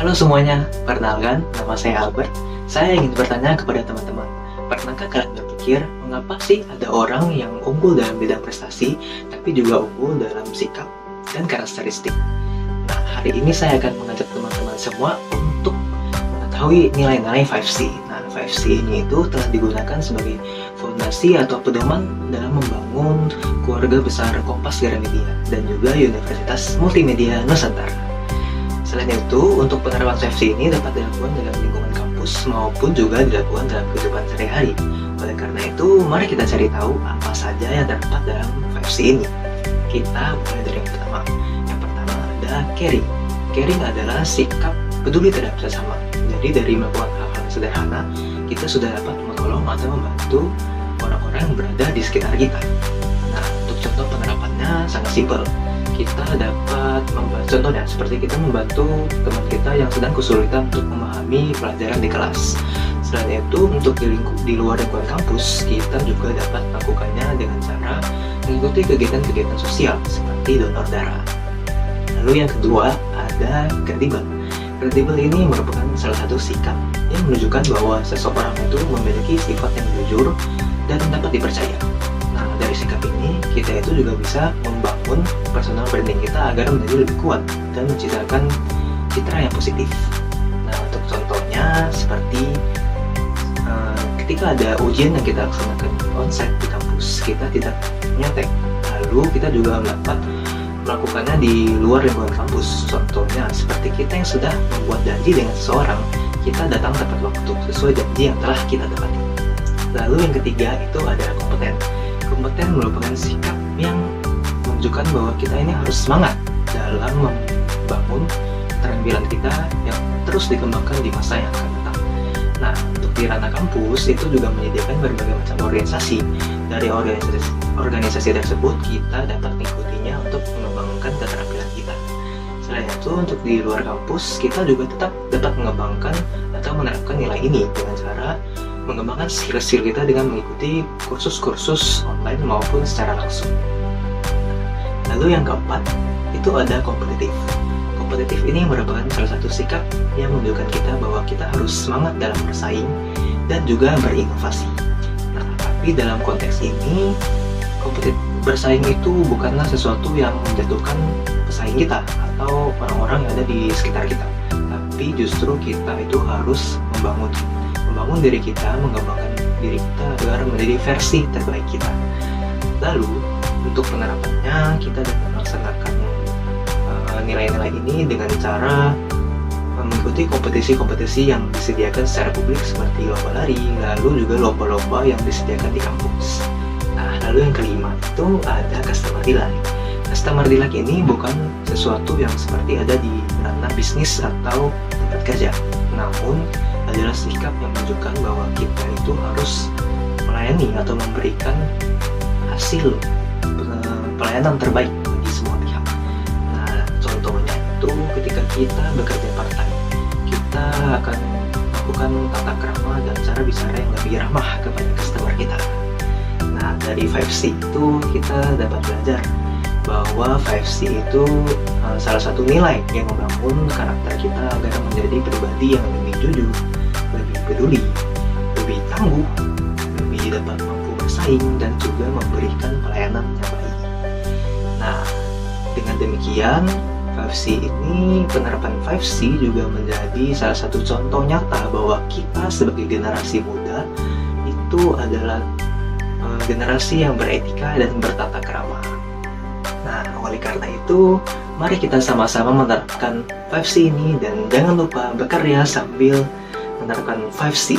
Halo semuanya, perkenalkan, nama saya Albert. Saya ingin bertanya kepada teman-teman, pernahkah kalian berpikir mengapa sih ada orang yang unggul dalam bidang prestasi, tapi juga unggul dalam sikap dan karakteristik? Nah, hari ini saya akan mengajak teman-teman semua untuk mengetahui nilai-nilai 5C. Nah, 5C ini itu telah digunakan sebagai fondasi atau pedoman dalam membangun keluarga besar Kompas Gramedia dan juga Universitas Multimedia Nusantara. Selain itu, untuk penerapan 5C ini dapat dilakukan dalam lingkungan kampus maupun juga dilakukan dalam kehidupan sehari-hari. Oleh karena itu, mari kita cari tahu apa saja yang terdapat dalam 5C ini. Kita mulai dari yang pertama. Yang pertama ada caring. Caring adalah sikap peduli terhadap sesama. Jadi dari melakukan hal-hal sederhana, kita sudah dapat menolong atau membantu orang-orang yang berada di sekitar kita. Nah, untuk contoh penerapannya sangat simpel. Kita dapat membantu, contohnya seperti kita membantu teman kita yang sedang kesulitan untuk memahami pelajaran di kelas. Selain itu, untuk di luar lingkungan kampus, kita juga dapat melakukannya dengan cara mengikuti kegiatan-kegiatan sosial seperti donor darah. Lalu yang kedua, ada kredibel. Kredibel ini merupakan salah satu sikap yang menunjukkan bahwa seseorang itu memiliki sifat yang jujur dan dapat dipercaya. Nah, dari sikap ini, kita itu juga bisa membangun personal branding kita agar menjadi lebih kuat dan menciptakan citra yang positif. Nah, untuk contohnya seperti ketika ada ujian yang kita laksanakan onsite di kampus, kita tidak nyetek. Lalu kita juga dapat melakukannya di luar lingkungan kampus. Contohnya seperti kita yang sudah membuat janji dengan seseorang, kita datang tepat waktu sesuai janji yang telah kita dapatkan. Lalu yang ketiga itu adalah kompeten. Kompeten merupakan sikap yang menunjukkan bahwa kita ini harus semangat dalam membangun keterampilan kita yang terus dikembangkan di masa yang akan datang. Nah, untuk di ranah kampus itu juga menyediakan berbagai macam organisasi. Dari organisasi tersebut kita dapat mengikutinya untuk mengembangkan keterampilan kita. Selain itu, untuk di luar kampus kita juga tetap dapat mengembangkan atau menerapkan nilai ini dengan cara mengembangkan skill-skill kita dengan mengikuti kursus-kursus online maupun secara langsung. Lalu yang keempat, itu ada kompetitif. Kompetitif ini merupakan salah satu sikap yang menunjukkan kita bahwa kita harus semangat dalam bersaing dan juga berinovasi. Nah, tapi dalam konteks ini, bersaing itu bukanlah sesuatu yang menjatuhkan pesaing kita atau orang-orang yang ada di sekitar kita. Tapi justru kita itu harus membangun diri kita, mengembangkan diri kita agar menjadi versi terbaik kita. Lalu, untuk penerapannya kita dapat melaksanakan nilai-nilai ini dengan cara mengikuti kompetisi-kompetisi yang disediakan secara publik seperti lomba lari, lalu juga lomba-lomba yang disediakan di kampus. Nah, lalu yang kelima itu ada customer delight. Customer delight ini bukan sesuatu yang seperti ada di ranah bisnis atau tempat kerja, namun adalah sikap yang menunjukkan bahwa kita itu harus melayani atau memberikan hasil pelayanan terbaik bagi semua pihak. Nah, contohnya itu ketika kita bekerja part-time, kita akan melakukan tata krama dan cara bicara yang lebih ramah kepada customer kita. Nah, dari 5C itu kita dapat belajar bahwa 5C itu salah satu nilai yang membangun karakter kita agar menjadi pribadi yang lebih jujur, lebih peduli, lebih tangguh, lebih dapat mampu bersaing dan juga memberikan pelayanan yang baik. Nah, dengan demikian 5C ini, penerapan 5C juga menjadi salah satu contoh nyata bahwa kita sebagai generasi muda itu adalah generasi yang beretika dan bertata krama. Nah, oleh karena itu, mari kita sama-sama menerapkan 5C ini dan jangan lupa bekerja sambil menerapkan 5C.